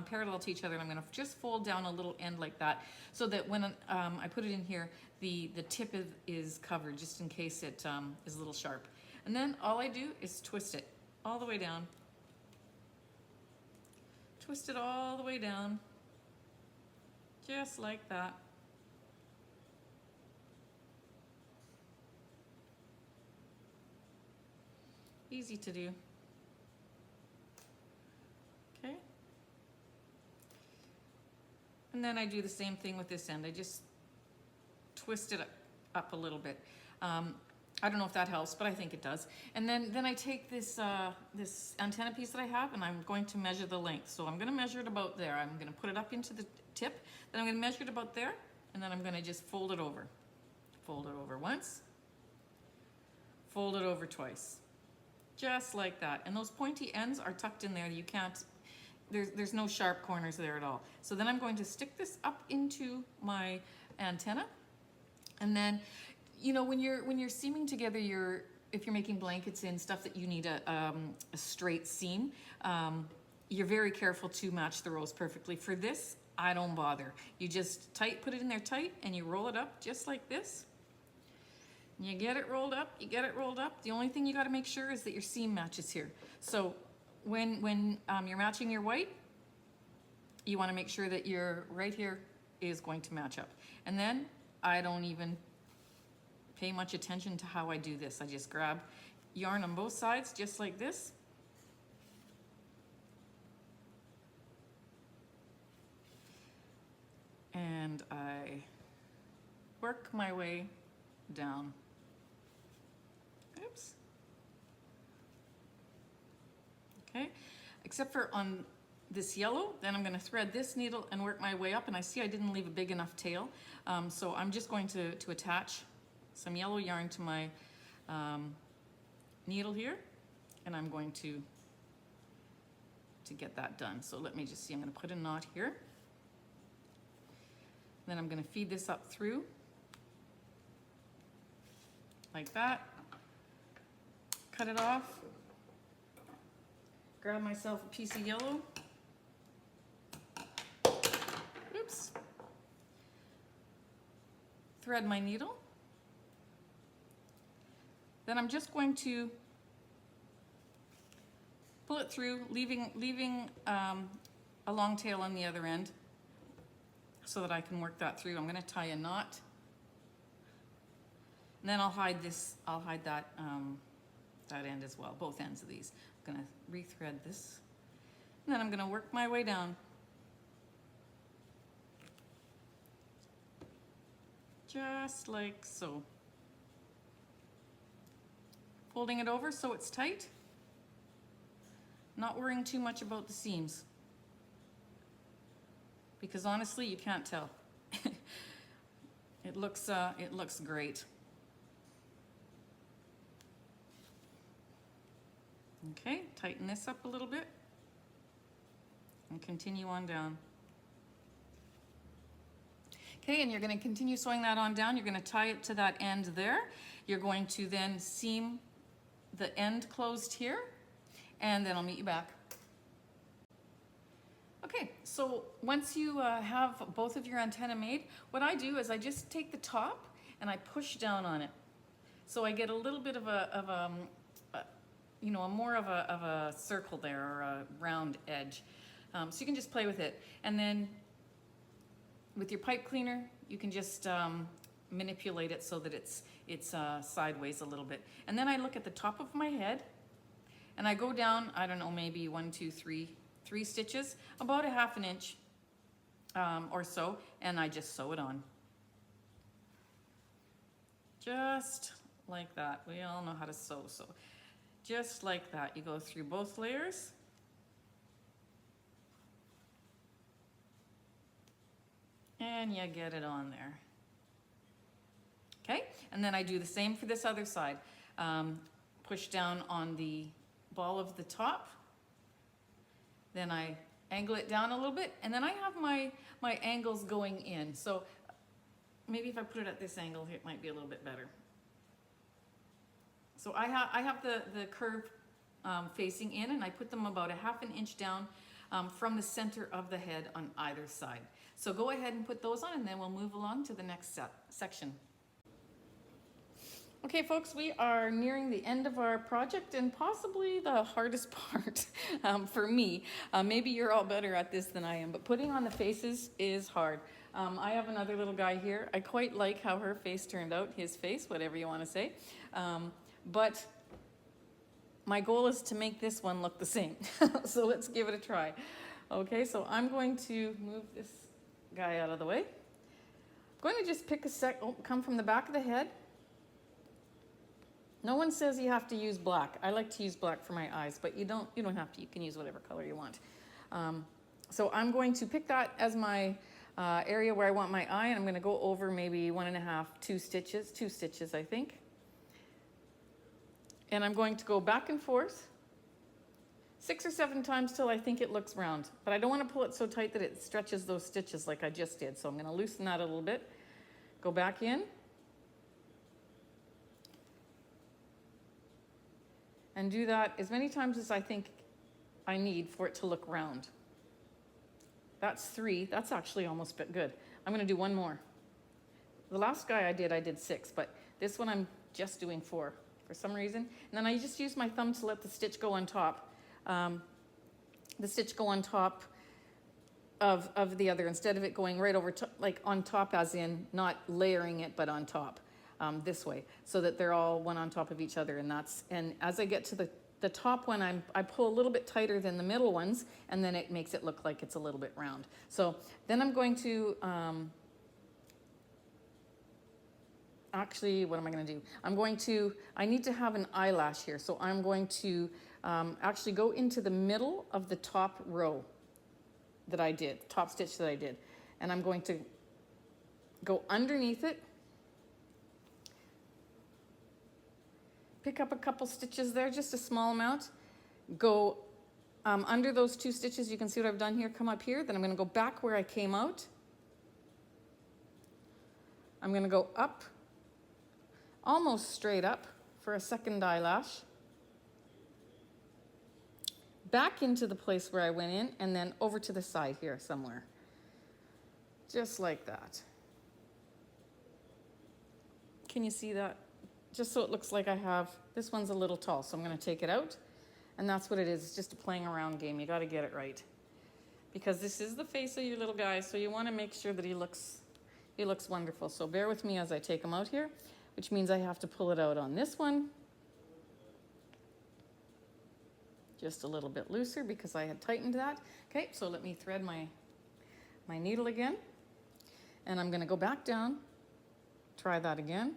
parallel to each other, and I'm going to just fold down a little end like that, so that when I put it in here, the tip is covered, just in case it is a little sharp. And then all I do is twist it all the way down. Twist it all the way down, just like that. Easy to do. Okay. And then I do the same thing with this end. I just twist it up a little bit. I don't know if that helps, but I think it does. And then I take this this antenna piece that I have, and I'm going to measure the length. So I'm going to measure it about there. I'm going to put it up into the tip, then I'm going to measure it about there, and then I'm going to just fold it over. Fold it over once, fold it over twice, just like that. And those pointy ends are tucked in there. You can't, there's no sharp corners there at all. So then I'm going to stick this up into my antenna, and then, you know, when you're seaming together if you're making blankets and stuff that you need a straight seam, you're very careful to match the rows perfectly. For this, I don't bother. You just put it in there tight, and you roll it up just like this. You get it rolled up, you get it rolled up. The only thing you got to make sure is that your seam matches here. So when you're matching your white, you want to make sure that your right here is going to match up. And then I don't even pay much attention to how I do this. I just grab yarn on both sides, just like this. And I work my way down. Oops. Okay, except for on this yellow, then I'm going to thread this needle and work my way up, and I see I didn't leave a big enough tail, so I'm just going to attach some yellow yarn to my needle here, and I'm going to get that done. So let me just see, I'm going to put a knot here, then I'm going to feed this up through like that, cut it off, grab myself a piece of yellow, oops, thread my needle, then I'm just going to pull it through, leaving a long tail on the other end so that I can work that through. I'm going to tie a knot, and then I'll hide that that end as well, both ends of these. I'm going to rethread this, and then I'm going to work my way down. Just like so. Folding it over so it's tight. Not worrying too much about the seams, because honestly you can't tell. It looks great. Okay, tighten this up a little bit and continue on down. Okay, and you're going to continue sewing that on down. You're going to tie it to that end there. You're going to then seam the end closed here, and then I'll meet you back. Okay, so once you have both of your antenna made, what I do is I just take the top and I push down on it. So I get a little bit of more of a circle there, or a round edge. So you can just play with it. And then with your pipe cleaner, you can just manipulate it so that it's sideways a little bit. And then I look at the top of my head, and I go down, I don't know, maybe 1, 2, 3 stitches, about 1/2 inch or so, and I just sew it on. Just like that. We all know how to sew, so just like that. You go through both layers. And you get it on there. Okay, and then I do the same for this other side. Push down on the ball of the top. Then I angle it down a little bit, and then I have my angles going in. So maybe if I put it at this angle here, it might be a little bit better. So I have the curve facing in, and I put them about 1/2 inch down from the center of the head on either side. So go ahead and put those on, and then we'll move along to the next section. Okay folks, we are nearing the end of our project, and possibly the hardest part for me. Maybe you're all better at this than I am, but putting on the faces is hard. I have another little guy here. I quite like how her face turned out, his face, whatever you want to say. But my goal is to make this one look the same. So let's give it a try. Okay, so I'm going to move this guy out of the way. I'm going to just pick come from the back of the head. No one says you have to use black. I like to use black for my eyes, but you don't have to. You can use whatever color you want. So I'm going to pick that as my area where I want my eye, and I'm going to go over maybe 1.5, 2 stitches, I think. And I'm going to go back and forth 6 or 7 times till I think it looks round. But I don't want to pull it so tight that it stretches those stitches like I just did. So I'm going to loosen that a little bit. Go back in. And do that as many times as I think I need for it to look round. That's 3. That's actually almost good. I'm going to do 1 more. The last guy I did 6, but this one I'm just doing 4 for some reason. And then I just use my thumb to let the stitch go on top. The stitch go on top of the other, instead of it going right over like on top, as in not layering it, but on top. This way, so that they're all one on top of each other, and as I get to the top one, I pull a little bit tighter than the middle ones, and then it makes it look like it's a little bit round. So then I'm going to actually, what am I going to do? I need to have an eyelash here, so I'm going to actually go into the middle of the top row. that I did, top stitch that I did. And I'm going to go underneath it, pick up a couple stitches there, just a small amount, go under those 2 stitches. You can see what I've done here, come up here, then I'm going to go back where I came out. I'm going to go up, almost straight up for a second eyelash, back into the place where I went in, and then over to the side here somewhere. Just like that. Can you see that? Just so it looks like I have, this one's a little tall, so I'm going to take it out. And that's what it is, it's just a playing around game. You got to get it right. Because this is the face of your little guy, so you want to make sure that he looks wonderful. So bear with me as I take him out here, which means I have to pull it out on this one. Just a little bit looser because I had tightened that. Okay, so let me thread my needle again. And I'm going to go back down, try that again,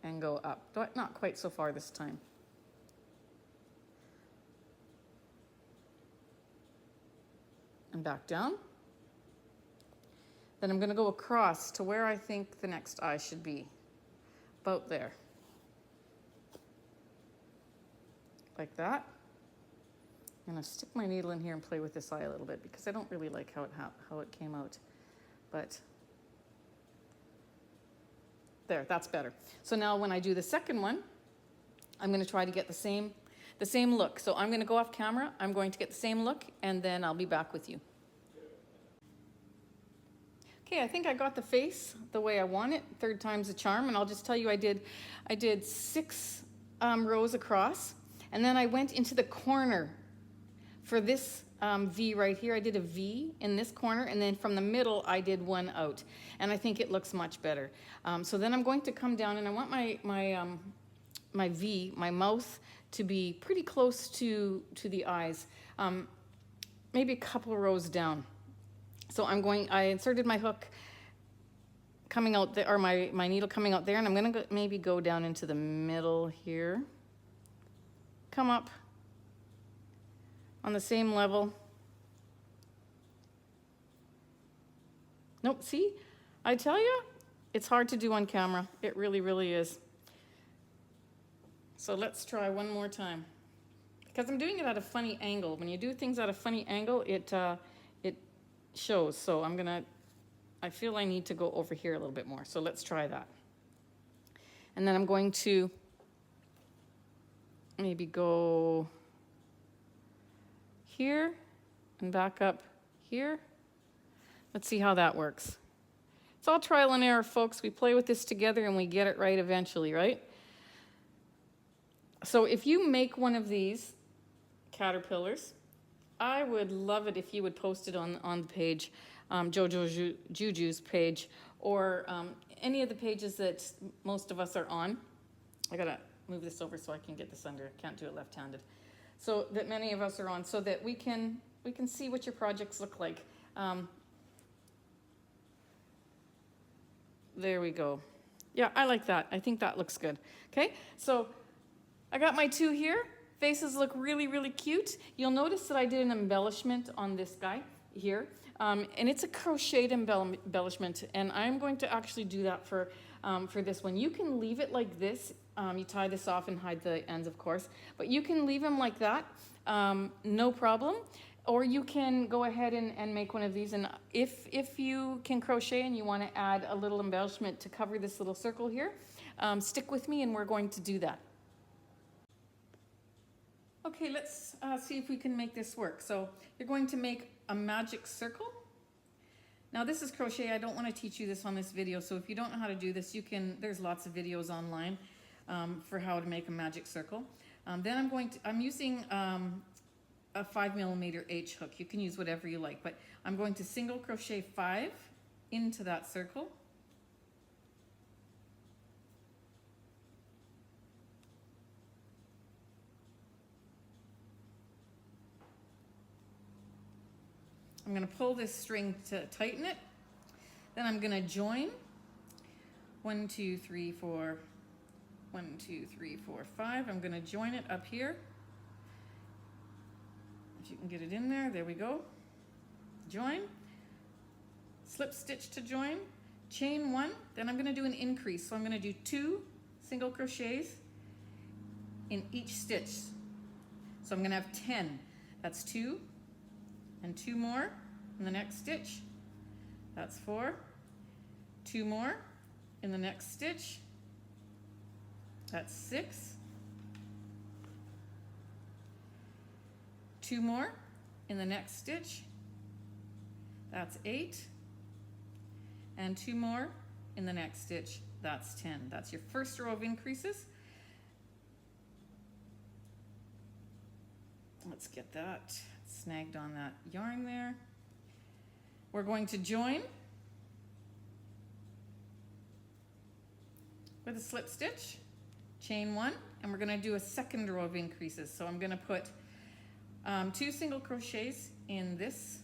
and go up. Not quite so far this time. And back down. Then I'm going to go across to where I think the next eye should be. About there. Like that. I'm going to stick my needle in here and play with this eye a little bit because I don't really like how it came out. But there, that's better. So now when I do the second one, I'm going to try to get the same look. So I'm going to go off camera, I'm going to get the same look, and then I'll be back with you. Okay, I think I got the face the way I want it. 3rd time's a charm, and I'll just tell you I did 6 rows across, and then I went into the corner for this V right here. I did a V in this corner, and then from the middle I did 1 out, and I think it looks much better. So then I'm going to come down, and I want my V, my mouth, to be pretty close to the eyes, maybe a couple of rows down. So I inserted my hook coming out there, or my needle coming out there, and I'm going to maybe go down into the middle here, come up on the same level. Nope, see, I tell you, it's hard to do on camera. It really, really is. So let's try one more time. Because I'm doing it at a funny angle. When you do things at a funny angle, it shows. So I feel I need to go over here a little bit more. So let's try that. And then I'm going to maybe go here and back up here. Let's see how that works. It's all trial and error, folks. We play with this together and we get it right eventually, right? So if you make one of these caterpillars, I would love it if you would post it on the page, Jojo Juju's page, or any of the pages that most of us are on. I gotta move this over so I can get this under. I can't do it left-handed. So that many of us are on, so that we can see what your projects look like. There we go. Yeah, I like that. I think that looks good. Okay, so I got my 2 here. Faces look really, really cute. You'll notice that I did an embellishment on this guy here. And it's a crocheted embellishment. And I'm going to actually do that for this one. You can leave it like this. You tie this off and hide the ends, of course. But you can leave them like that, no problem. Or you can go ahead and make one of these. And if you can crochet and you want to add a little embellishment to cover this little circle here, stick with me and we're going to do that. Okay, let's see if we can make this work. So you're going to make a magic circle. Now this is crochet. I don't want to teach you this on this video. So if you don't know how to do this, there's lots of videos online for how to make a magic circle. Then I'm using a 5mm H hook. You can use whatever you like, but I'm going to single crochet 5 into that circle. I'm going to pull this string to tighten it. Then I'm going to join 1, 2, 3, 4, 1, 2, 3, 4, 5. I'm going to join it up here. If you can get it in there, there we go. Join. slip stitch to join, chain 1, then I'm going to do an increase. So I'm going to do 2 single crochets in each stitch. So I'm going to have 10. That's 2 and 2 more in the next stitch. That's 4. 2 more in the next stitch. That's 6. 2 more in the next stitch. That's 8. And 2 more in the next stitch. That's 10. That's your first row of increases. Let's get that snagged on that yarn there. We're going to join with a slip stitch, chain 1, and we're going to do a second row of increases. So I'm going to put 2 single crochets in this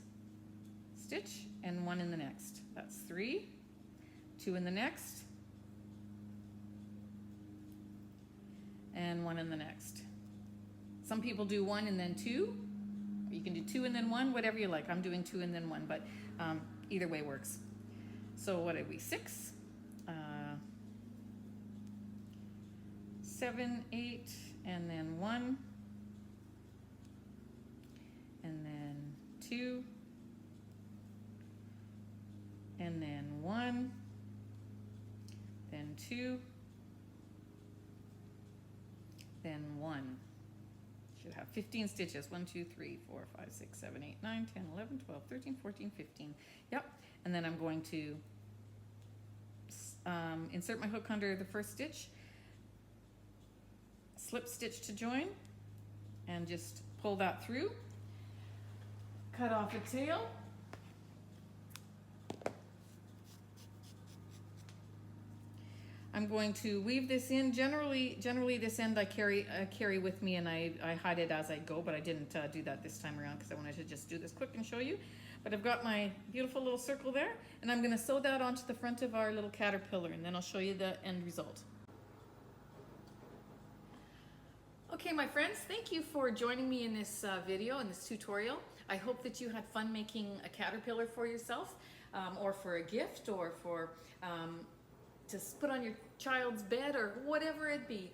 stitch and 1 in the next. That's 3, 2 in the next, and 1 in the next. Some people do 1 and then 2. You can do 2 and then 1, whatever you like. I'm doing 2 and then 1, but either way works. So what did we, 6, 7, 8, and then 1, and then 2, and then 1, then 2, then 1. Should have 15 stitches. 1, 2, 3, 4, 5, 6, 7, 8, 9, 10, 11, 12, 13, 14, 15. Yep. And then I'm going to insert my hook under the first stitch, slip stitch to join, and just pull that through. Cut off a tail. I'm going to weave this in. Generally this end I carry with me, and I hide it as I go, but I didn't do that this time around because I wanted to just do this quick and show you. But I've got my beautiful little circle there, and I'm going to sew that onto the front of our little caterpillar, and then I'll show you the end result. Okay, my friends, thank you for joining me in this video, in this tutorial. I hope that you had fun making a caterpillar for yourself, or for a gift, or for to put on your child's bed, or whatever it be.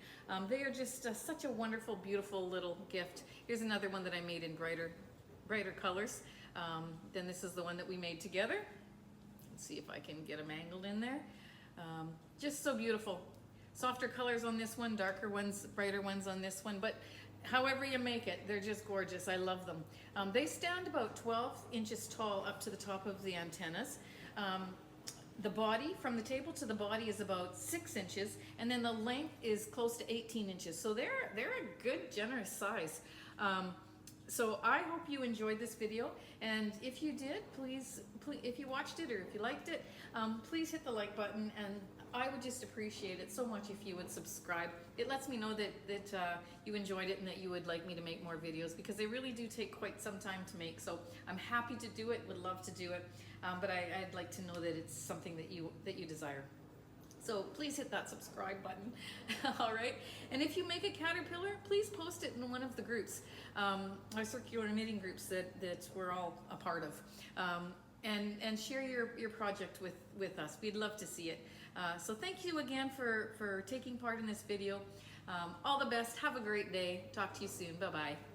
They are just such a wonderful, beautiful little gift. Here's another one that I made in brighter colors. Then this is the one that we made together. Let's see if I can get them angled in there. Just so beautiful. Softer colors on this one, darker ones, brighter ones on this one, but however you make it, they're just gorgeous. I love them. They stand about 12 inches tall up to the top of the antennas. The body, from the table to the body, is about 6 inches, and then the length is close to 18 inches. So they're a good, generous size. So I hope you enjoyed this video, and if you did, please, if you watched it or if you liked it, please hit the like button, and I would just appreciate it so much if you would subscribe. It lets me know that you enjoyed it and that you would like me to make more videos, because they really do take quite some time to make. So I'm happy to do it, would love to do it, but I'd like to know that it's something that you desire. So please hit that subscribe button. All right. And if you make a caterpillar, please post it in one of the groups, our circular knitting groups that we're all a part of, and share your project with us. We'd love to see it. So thank you again for taking part in this video. All the best. Have a great day. Talk to you soon. Bye-bye.